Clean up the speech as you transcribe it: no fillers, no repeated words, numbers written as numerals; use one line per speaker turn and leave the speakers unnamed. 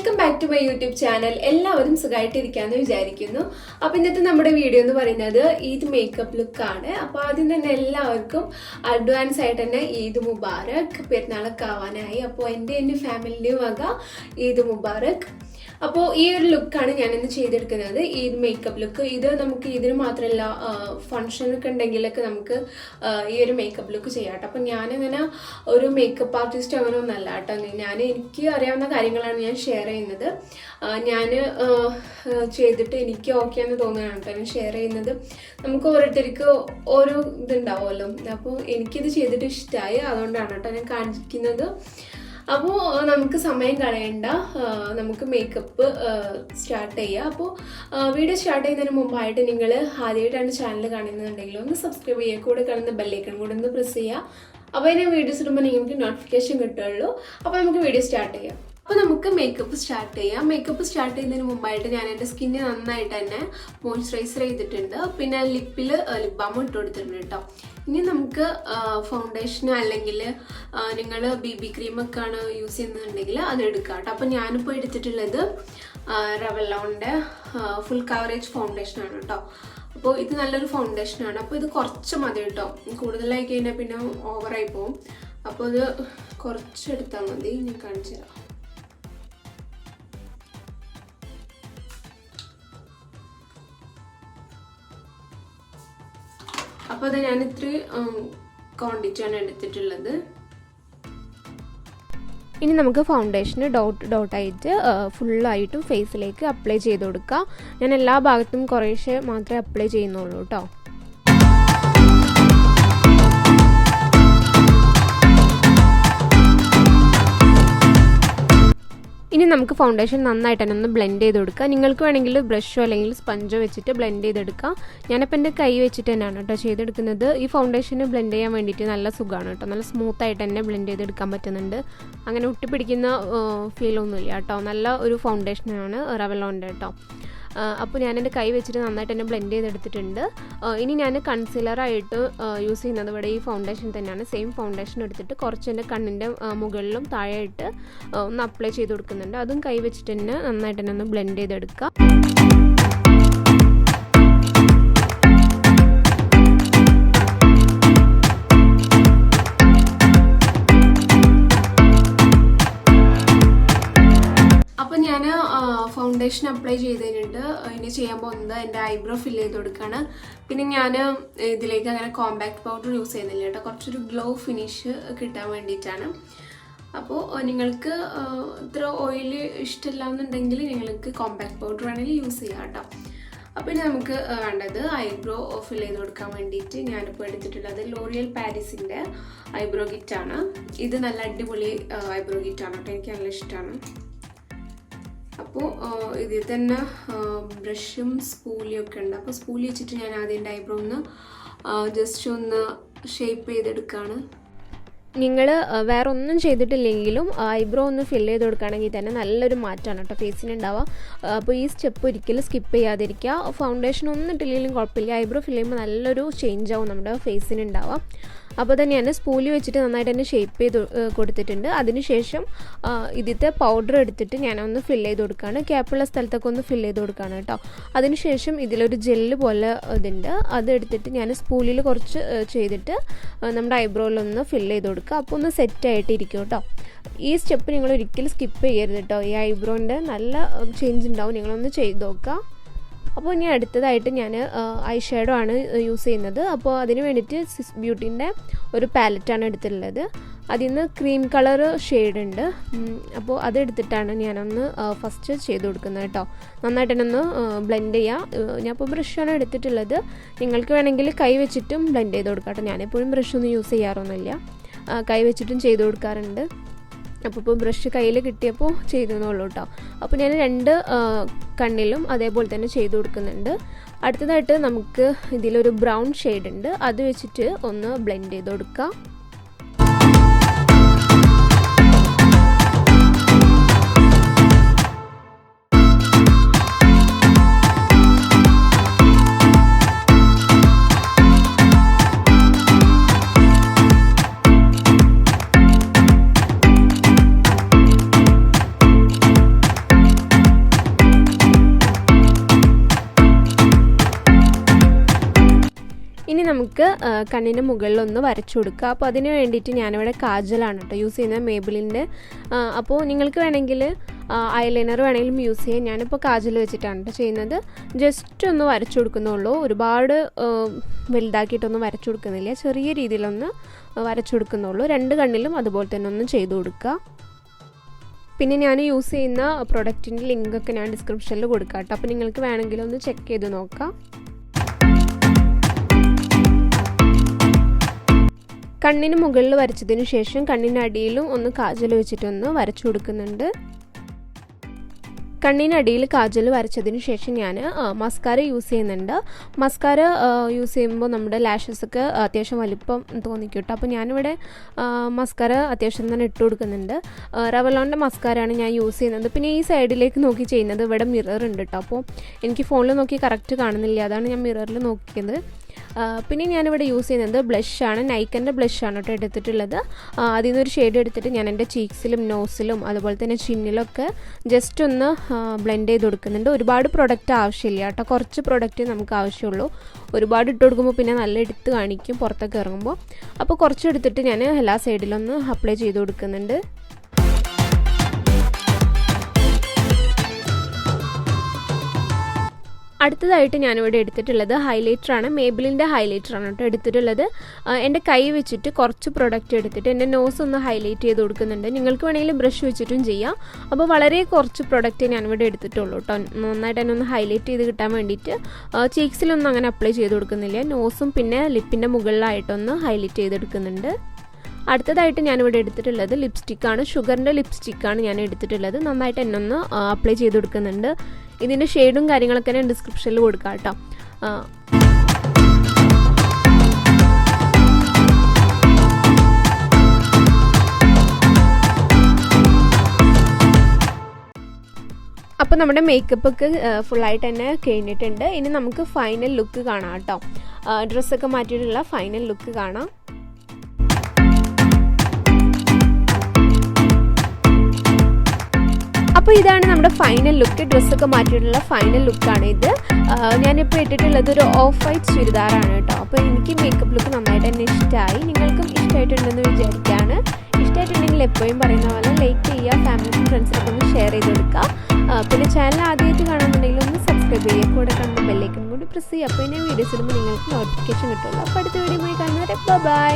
Welcome back to my YouTube channel. എല്ലാവരും സുഖമായിട്ടിരിക്കാമെന്ന് വിചാരിക്കുന്നു. അപ്പോൾ ഇന്നത്തെ നമ്മുടെ വീഡിയോ എന്ന് പറയുന്നത് ഈദ് മേക്കപ്പ് ലുക്ക് ആണ്. അപ്പോൾ ആദ്യം തന്നെ എല്ലാവർക്കും അഡ്വാൻസ് ആയിട്ട് തന്നെ ഈദ് മുബാറക്. പെരുന്നാളൊക്കെ ആവാനായി. അപ്പോൾ എൻ്റെ ഫാമിലിൻ്റെയും വക ഈദ് മുബാറക്. അപ്പോൾ ഈ ഒരു ലുക്കാണ് ഞാനിന്ന് ചെയ്തെടുക്കുന്നത്, ഈദ് മേക്കപ്പ് ലുക്ക്. ഇത് നമുക്ക് ഇതിന് മാത്രമല്ല ഫങ്ഷനൊക്കെ ഉണ്ടെങ്കിലൊക്കെ നമുക്ക് ഈ ഒരു മേക്കപ്പ് ലുക്ക് ചെയ്യാം കേട്ടോ. അപ്പം ഞാനിങ്ങനെ ഒരു മേക്കപ്പ് ആർട്ടിസ്റ്റ് അങ്ങനെ ഒന്നല്ല കേട്ടോ. എനിക്ക് അറിയാവുന്ന കാര്യങ്ങളാണ് ഞാൻ ഷെയർ ചെയ്യുന്നത്. ഞാൻ ചെയ്തിട്ട് എനിക്ക് ഓക്കെ എന്ന് തോന്നുകയാണ് കേട്ടോ ഞാൻ ഷെയർ ചെയ്യുന്നത്. നമുക്ക് ഓരോരുത്തർക്ക് ഓരോ ഇതുണ്ടാവുമല്ലോ. അപ്പോൾ എനിക്കിത് ചെയ്തിട്ട് ഇഷ്ടമായി, അതുകൊണ്ടാണ് കേട്ടോ ഞാൻ കാണിക്കുന്നത്. അപ്പോൾ നമുക്ക് സമയം കളയണ്ട, നമുക്ക് മേക്കപ്പ് സ്റ്റാർട്ട് ചെയ്യാം. അപ്പോൾ വീഡിയോ സ്റ്റാർട്ട് ചെയ്യുന്നതിന് മുമ്പായിട്ട് നിങ്ങൾ ആദ്യമായിട്ടാണ് ചാനൽ കാണുന്നുണ്ടെങ്കിൽ ഒന്ന് സബ്സ്ക്രൈബ് ചെയ്യുക, കൂടെ കാണുന്ന ബെല്ലൈക്കൺ കൂടെ ഒന്ന് പ്രസ് ചെയ്യുക. അപ്പോൾ അതിനെ വീഡിയോസ് ഇടുമ്പോൾ നിങ്ങൾക്ക് നോട്ടിഫിക്കേഷൻ കിട്ടുള്ളൂ. അപ്പോൾ നമുക്ക് വീഡിയോ സ്റ്റാർട്ട് ചെയ്യാം. അപ്പോൾ നമുക്ക് മേക്കപ്പ് സ്റ്റാർട്ട് ചെയ്യാം. മേക്കപ്പ് സ്റ്റാർട്ട് ചെയ്യുന്നതിന് മുമ്പായിട്ട് ഞാൻ എൻ്റെ സ്കിന്ന് നന്നായിട്ട് തന്നെ മോയ്സ്ചറൈസർ ചെയ്തിട്ടുണ്ട്. പിന്നെ ലിപ്പിൽ ലിപ് ബാം ഇട്ട് കൊടുത്തിട്ടുണ്ട് കേട്ടോ. ഇനി നമുക്ക് ഫൗണ്ടേഷൻ അല്ലെങ്കിൽ നിങ്ങൾ BB ക്രീമൊക്കെ ആണ് യൂസ് ചെയ്യുന്നുണ്ടെങ്കിൽ അത് എടുക്കാം കേട്ടോ. അപ്പോൾ ഞാനിപ്പോൾ എടുത്തിട്ടുള്ളത് റവലോണിൻ്റെ ഫുൾ കവറേജ് ഫൗണ്ടേഷനാണ് കേട്ടോ. അപ്പോൾ ഇത് നല്ലൊരു ഫൗണ്ടേഷനാണ്. അപ്പോൾ ഇത് കുറച്ച് മതി കേട്ടോ, കൂടുതലായി കഴിഞ്ഞാൽ പിന്നെ ഓവറായി പോകും. അപ്പോൾ ഇത് കുറച്ചെടുത്താൽ മതി. ഞാൻ കാണിച്ചു തരാം. അപ്പോൾ അത് ഞാൻ ഇത്ര ക്വാണ്ടിറ്റിയാണ് എടുത്തിട്ടുള്ളത്.
ഇനി നമുക്ക് ഫൗണ്ടേഷന് ഡോട്ടായിട്ട് ഫുള്ളായിട്ടും ഫേസിലേക്ക് അപ്ലൈ ചെയ്ത് കൊടുക്കാം. ഞാൻ എല്ലാ ഭാഗത്തും കുറേശ്ശെ മാത്രമേ അപ്ലൈ ചെയ്യുന്നുള്ളൂ കേട്ടോ. ഇനി നമുക്ക് ഫൗണ്ടേഷൻ നന്നായിട്ട് തന്നെ ഒന്ന് ബ്ലെൻഡ് ചെയ്ത് കൊടുക്കാം. നിങ്ങൾക്ക് വേണമെങ്കിൽ ബ്രഷോ അല്ലെങ്കിൽ സ്പഞ്ചോ വെച്ചിട്ട് ബ്ലെൻഡ് ചെയ്തെടുക്കാം. ഞാനിപ്പോൾ എൻ്റെ കൈ വെച്ചിട്ട് തന്നെയാണ് കേട്ടോ ചെയ്തെടുക്കുന്നത്. ഈ ഫൗണ്ടേഷന് ബ്ലെൻഡ് ചെയ്യാൻ വേണ്ടിയിട്ട് നല്ല സുഖമാണ് കേട്ടോ. നല്ല സ്മൂത്തായിട്ട് തന്നെ ബ്ലെൻഡ് ചെയ്തെടുക്കാൻ പറ്റുന്നുണ്ട്. അങ്ങനെ ഒട്ടിപ്പിടിക്കുന്ന ഫീലൊന്നുമില്ല കേട്ടോ. നല്ല ഒരു ഫൗണ്ടേഷനാണ് റവലോണിൻ്റെ കേട്ടോ. അപ്പോൾ ഞാൻ എൻ്റെ കൈ വെച്ചിട്ട് നന്നായിട്ട് തന്നെ ബ്ലെൻഡ് ചെയ്തെടുത്തിട്ടുണ്ട്. ഇനി ഞാൻ കൺസീലറായിട്ട് യൂസ് ചെയ്യുന്നത് ഇവിടെ ഈ ഫൗണ്ടേഷൻ തന്നെയാണ്. സെയിം ഫൗണ്ടേഷൻ എടുത്തിട്ട് കുറച്ച് എൻ്റെ കണ്ണിൻ്റെ മുകളിലും താഴെയായിട്ട് ഒന്ന് അപ്ലൈ ചെയ്ത് കൊടുക്കുന്നുണ്ട്. അതും കൈ വെച്ചിട്ട് തന്നെ നന്നായിട്ട് തന്നെ ഒന്ന് ബ്ലെൻഡ് ചെയ്തെടുക്കുക.
ഫൗണ്ടേഷൻ അപ്ലൈ ചെയ്തിട്ടുണ്ട്. ഇനി ചെയ്യാൻ പോകുന്നത് എൻ്റെ ഐബ്രോ ഫില്ല് ചെയ്ത് കൊടുക്കുകയാണ്. പിന്നെ ഞാൻ ഇതിലേക്ക് അങ്ങനെ കോമ്പാക്ട് പൗഡർ യൂസ് ചെയ്യുന്നില്ല കേട്ടോ, കുറച്ചൊരു ഗ്ലോ ഫിനിഷ് കിട്ടാൻ വേണ്ടിയിട്ടാണ്. അപ്പോൾ നിങ്ങൾക്ക് ഇത്ര ഓയിൽ ഇഷ്ടമില്ല എന്നുണ്ടെങ്കിൽ നിങ്ങൾക്ക് കോമ്പാക്ട് പൗഡർ വേണമെങ്കിൽ യൂസ് ചെയ്യാം കേട്ടോ. അപ്പോൾ ഇനി നമുക്ക് വേണ്ടത് ഐബ്രോ ഫില്ല് ചെയ്ത് കൊടുക്കാൻ വേണ്ടിയിട്ട് ഞാനിപ്പോൾ എടുത്തിട്ടുള്ളത് ലോറിയൽ പാരീസിൻ്റെ ഐബ്രോ കിറ്റാണ്. ഇത് നല്ല അടിപൊളി ഐബ്രോ കിറ്റാണ് കേട്ടോ, എനിക്ക് നല്ല ഇഷ്ടമാണ്. അപ്പോൾ ഇതിൽ തന്നെ ബ്രഷും സ്പൂലിയും ഒക്കെ ഉണ്ട്. അപ്പോൾ സ്പൂലി വെച്ചിട്ട് ഞാൻ ആദ്യം ഐബ്രോ ഒന്ന് ജസ്റ്റ് ഒന്ന് ഷേപ്പ് ചെയ്തെടുക്കുകയാണ്.
നിങ്ങൾ വേറെ ഒന്നും ചെയ്തിട്ടില്ലെങ്കിലും ഐബ്രോ ഒന്ന് ഫില്ല് ചെയ്ത് കൊടുക്കുകയാണെങ്കിൽ തന്നെ നല്ലൊരു മാറ്റമാണ് കേട്ടോ ഫേസിന് ഉണ്ടാവുക. അപ്പോൾ ഈ സ്റ്റെപ്പ് ഒരിക്കലും സ്കിപ്പ് ചെയ്യാതിരിക്കുക. ഫൗണ്ടേഷൻ ഒന്നും ഇട്ടില്ലെങ്കിലും കുഴപ്പമില്ല, ഐബ്രോ ഫില്ല് ചെയ്യുമ്പോൾ നല്ലൊരു ചേഞ്ച് ആവും നമ്മുടെ ഫേസിന് ഉണ്ടാവുക. അപ്പോൾ തന്നെ ഞാൻ സ്പൂലി വെച്ചിട്ട് നന്നായിട്ട് തന്നെ ഷേപ്പ് ചെയ്ത് കൊടുത്തിട്ടുണ്ട്. അതിനുശേഷം ഇതിലത്തെ പൗഡർ എടുത്തിട്ട് ഞാനൊന്ന് ഫില്ല് ചെയ്ത് കൊടുക്കുകയാണ്. ക്യാപ്പുള്ള സ്ഥലത്തൊക്കെ ഒന്ന് ഫില്ല് ചെയ്ത് കൊടുക്കുകയാണ് കേട്ടോ. അതിനുശേഷം ഇതിലൊരു ജെല്ല് പോലെ ഇതുണ്ട്, അത് എടുത്തിട്ട് ഞാൻ സ്പൂലിൽ കുറച്ച് ചെയ്തിട്ട് നമ്മുടെ ഐബ്രോയിലൊന്ന് ഫില്ല് ചെയ്ത് കൊടുക്കുക. അപ്പോൾ ഒന്ന് സെറ്റായിട്ടിരിക്കും കേട്ടോ. ഈ സ്റ്റെപ്പ് നിങ്ങൾ ഒരിക്കലും സ്കിപ്പ് ചെയ്യരുത് കേട്ടോ. ഈ ഐബ്രോൻ്റെ നല്ല ചേഞ്ച് ഉണ്ടാവും, നിങ്ങളൊന്ന് ചെയ്ത് നോക്കുക. അപ്പോൾ ഇനി അടുത്തതായിട്ട് ഞാൻ ഐ ഷാഡോ ആണ് യൂസ് ചെയ്യുന്നത്. അപ്പോൾ അതിന് വേണ്ടിയിട്ട് സിസ് ബ്യൂട്ടീൻ്റെ ഒരു പാലറ്റാണ് എടുത്തിട്ടുള്ളത്. അതിൽ നിന്ന് ക്രീം കളർ ഷെയ്ഡ് ഉണ്ട്. അപ്പോൾ അതെടുത്തിട്ടാണ് ഞാനൊന്ന് ഫസ്റ്റ് ചെയ്ത് കൊടുക്കുന്നത് കേട്ടോ. നന്നായിട്ട് തന്നെ ഒന്ന് ബ്ലെൻഡ് ചെയ്യുക. ഞാനിപ്പോൾ ബ്രഷാണ് എടുത്തിട്ടുള്ളത്. നിങ്ങൾക്ക് വേണമെങ്കിൽ കൈ വെച്ചിട്ടും ബ്ലെൻഡ് ചെയ്ത് കൊടുക്കാം കേട്ടോ. ഞാനെപ്പോഴും ബ്രഷൊന്നും യൂസ് ചെയ്യാറൊന്നുമില്ല, കൈ വെച്ചിട്ടും ചെയ്ത് കൊടുക്കാറുണ്ട്. അപ്പോൾ ഇപ്പോൾ ബ്രഷ് കയ്യിൽ കിട്ടിയപ്പോൾ ചെയ്തെന്നുള്ളൂ കേട്ടോ. അപ്പോൾ ഞാൻ രണ്ട് കണ്ണിലും അതേപോലെ തന്നെ ചെയ്ത് കൊടുക്കുന്നുണ്ട്. അടുത്തതായിട്ട് നമുക്ക് ഇതിലൊരു ബ്രൗൺ ഷെയ്ഡ് ഉണ്ട്, അത് വെച്ചിട്ട് ഒന്ന് ബ്ലെൻഡ് ചെയ്ത് കൊടുക്കുക. നമുക്ക് കണ്ണിന് മുകളിലൊന്ന് വരച്ചു കൊടുക്കുക. അപ്പോൾ അതിന് വേണ്ടിയിട്ട് ഞാനിവിടെ കാജലാണ് കേട്ടോ യൂസ് ചെയ്യുന്നത്, മേബിലിൻ്റെ. അപ്പോൾ നിങ്ങൾക്ക് വേണമെങ്കിൽ ഐലൈനർ വേണമെങ്കിലും യൂസ് ചെയ്യാം. ഞാനിപ്പോൾ കാജൽ വെച്ചിട്ടാണ് കേട്ടോ ചെയ്യുന്നത്. ജസ്റ്റ് ഒന്ന് വരച്ചു കൊടുക്കുന്നുള്ളൂ, ഒരുപാട് വലുതാക്കിയിട്ടൊന്നും വരച്ചു കൊടുക്കുന്നില്ല, ചെറിയ രീതിയിലൊന്ന് വരച്ചു കൊടുക്കുന്നുള്ളൂ. രണ്ട് കണ്ണിലും അതുപോലെ തന്നെ ഒന്ന് ചെയ്ത് കൊടുക്കുക. പിന്നെ ഞാൻ യൂസ് ചെയ്യുന്ന പ്രൊഡക്റ്റിൻ്റെ ലിങ്കൊക്കെ ഞാൻ ഡിസ്ക്രിപ്ഷനിൽ കൊടുക്കാം കേട്ടോ. അപ്പോൾ നിങ്ങൾക്ക് വേണമെങ്കിൽ ഒന്ന് ചെക്ക് ചെയ്ത് നോക്കാം. കണ്ണിന് മുകളിൽ വരച്ചതിന് ശേഷം കണ്ണിനടിയിലും ഒന്ന് കാജൽ വെച്ചിട്ടൊന്ന് വരച്ചു കൊടുക്കുന്നുണ്ട്. കണ്ണിനടിയിൽ കാജൽ വരച്ചതിന് ശേഷം ഞാൻ മസ്കാര യൂസ് ചെയ്യുന്നുണ്ട്. മസ്കാര യൂസ് ചെയ്യുമ്പോൾ നമ്മുടെ ലാഷസൊക്കെ അത്യാവശ്യം വലിപ്പം തോന്നിക്കും കേട്ടോ. അപ്പോൾ ഞാനിവിടെ മസ്കാര അത്യാവശ്യം തന്നെ ഇട്ട് കൊടുക്കുന്നുണ്ട്. റവലോണിൻ്റെ മസ്കാരയാണ് ഞാൻ യൂസ് ചെയ്യുന്നത്. പിന്നെ ഈ സൈഡിലേക്ക് നോക്കി ചെയ്യുന്നത്, ഇവിടെ മിറർ ഉണ്ട് കേട്ടോ. അപ്പോൾ എനിക്ക് ഫോണിൽ നോക്കി കറക്റ്റ് കാണുന്നില്ല, അതാണ് ഞാൻ മിററിൽ നോക്കിയത്. പിന്നെ ഞാനിവിടെ യൂസ് ചെയ്യുന്നത് ബ്ലഷാണ്, നൈക്കൻ്റെ ബ്ലഷാണ് കേട്ടോ എടുത്തിട്ടുള്ളത്. അതിൽ നിന്നൊരു ഷെയ്ഡ് എടുത്തിട്ട് ഞാൻ എൻ്റെ ചീക്സിലും നോസിലും അതുപോലെ തന്നെ ചിന്നിലൊക്കെ ജസ്റ്റ് ഒന്ന് ബ്ലെൻഡ് ചെയ്ത് കൊടുക്കുന്നുണ്ട്. ഒരുപാട് പ്രൊഡക്റ്റ് ആവശ്യമില്ല കേട്ടോ, കുറച്ച് പ്രൊഡക്റ്റ് നമുക്ക് ആവശ്യമുള്ളൂ. ഒരുപാട് ഇട്ട് കൊടുക്കുമ്പോൾ പിന്നെ നല്ല എടുത്ത് കാണിക്കും പുറത്തൊക്കെ ഇറങ്ങുമ്പോൾ. അപ്പോൾ കുറച്ച് എടുത്തിട്ട് ഞാൻ എല്ലാ സൈഡിലൊന്ന് അപ്ലൈ ചെയ്ത് കൊടുക്കുന്നുണ്ട്. അടുത്തതായിട്ട് ഞാനിവിടെ എടുത്തിട്ടുള്ളത് ഹൈലൈറ്ററാണ്, മേബിലിൻ്റെ ഹൈലൈറ്ററാണ് കേട്ടോ എടുത്തിട്ടുള്ളത്. എൻ്റെ കൈ വെച്ചിട്ട് കുറച്ച് പ്രൊഡക്റ്റ് എടുത്തിട്ട് എൻ്റെ നോസ് ഒന്ന് ഹൈലൈറ്റ് ചെയ്ത് കൊടുക്കുന്നുണ്ട്. നിങ്ങൾക്ക് വേണമെങ്കിൽ ബ്രഷ് വെച്ചിട്ടും ചെയ്യാം. അപ്പോൾ വളരെ കുറച്ച് പ്രൊഡക്റ്റ് ഞാനിവിടെ എടുത്തിട്ടുള്ളൂ കേട്ടോ, നന്നായിട്ട് തന്നെ ഒന്ന് ഹൈലൈറ്റ് ചെയ്ത് കിട്ടാൻ വേണ്ടിയിട്ട്. ചീക്സിലൊന്നും അങ്ങനെ അപ്ലൈ ചെയ്ത് കൊടുക്കുന്നില്ല, നോസും പിന്നെ ലിപ്പിൻ്റെ മുകളിലായിട്ടൊന്ന് ഹൈലൈറ്റ് ചെയ്തെടുക്കുന്നുണ്ട്. അടുത്തതായിട്ട് ഞാനിവിടെ എടുത്തിട്ടുള്ളത് ലിപ്സ്റ്റിക്കാണ്, ഷുഗറിൻ്റെ ലിപ്സ്റ്റിക്കാണ് ഞാൻ എടുത്തിട്ടുള്ളത്. നന്നായിട്ട് എന്നെ ഒന്ന് അപ്ലൈ ചെയ്ത് കൊടുക്കുന്നുണ്ട്. ഇതിൻ്റെ ഷെയ്ഡും കാര്യങ്ങളൊക്കെ ഞാൻ ഡിസ്ക്രിപ്ഷനിൽ കൊടുക്കാം കേട്ടോ. അപ്പോൾ നമ്മുടെ മേക്കപ്പ് ഒക്കെ ഫുള്ളായിട്ട് തന്നെ കഴിഞ്ഞിട്ടുണ്ട്. ഇനി നമുക്ക് ഫൈനൽ ലുക്ക് കാണാം കേട്ടോ. ഡ്രസ്സൊക്കെ മാറ്റിയിട്ടുള്ള ഫൈനൽ ലുക്ക് കാണാം. അപ്പോൾ ഇതാണ് നമ്മുടെ ഫൈനൽ ലുക്ക്, ഡ്രസ്സൊക്കെ മാറ്റിയിട്ടുള്ള ഫൈനൽ ലുക്കാണ് ഇത്. ഞാനിപ്പോൾ ഇട്ടിട്ടുള്ളത് ഒരു ഓഫ് വൈറ്റ് ചുരിദാറാണ് കേട്ടോ. അപ്പോൾ എനിക്ക് മേക്കപ്പ് ലുക്ക് നന്നായിട്ട് തന്നെ ഇഷ്ടമായി, നിങ്ങൾക്കും ഇഷ്ടമായിട്ടുണ്ടെന്ന് വിചാരിക്കുകയാണ്. ഇഷ്ടമായിട്ടുണ്ടെങ്കിൽ എപ്പോഴും പറയുന്ന പോലെ ലൈക്ക് ചെയ്യുക, ഫാമിലിക്കും ഫ്രണ്ട്സിനൊക്കെ ഒന്ന് ഷെയർ ചെയ്ത് കൊടുക്കുക. പിന്നെ ചാനൽ ആദ്യമായിട്ട് കാണുന്നുണ്ടെങ്കിൽ ഒന്ന് സബ്സ്ക്രൈബ് ചെയ്യുക, കൂടെ കാണുന്ന ബെല്ലൈക്കൺ കൂടി പ്രസ് ചെയ്യുക. അപ്പോൾ ഇനി വീഡിയോസ് ഇടുമ്പോൾ നിങ്ങൾക്ക് നോട്ടിഫിക്കേഷൻ കിട്ടുള്ളൂ. അപ്പോൾ അടുത്ത വീഡിയോ കാണുന്നവരെ ബൈ.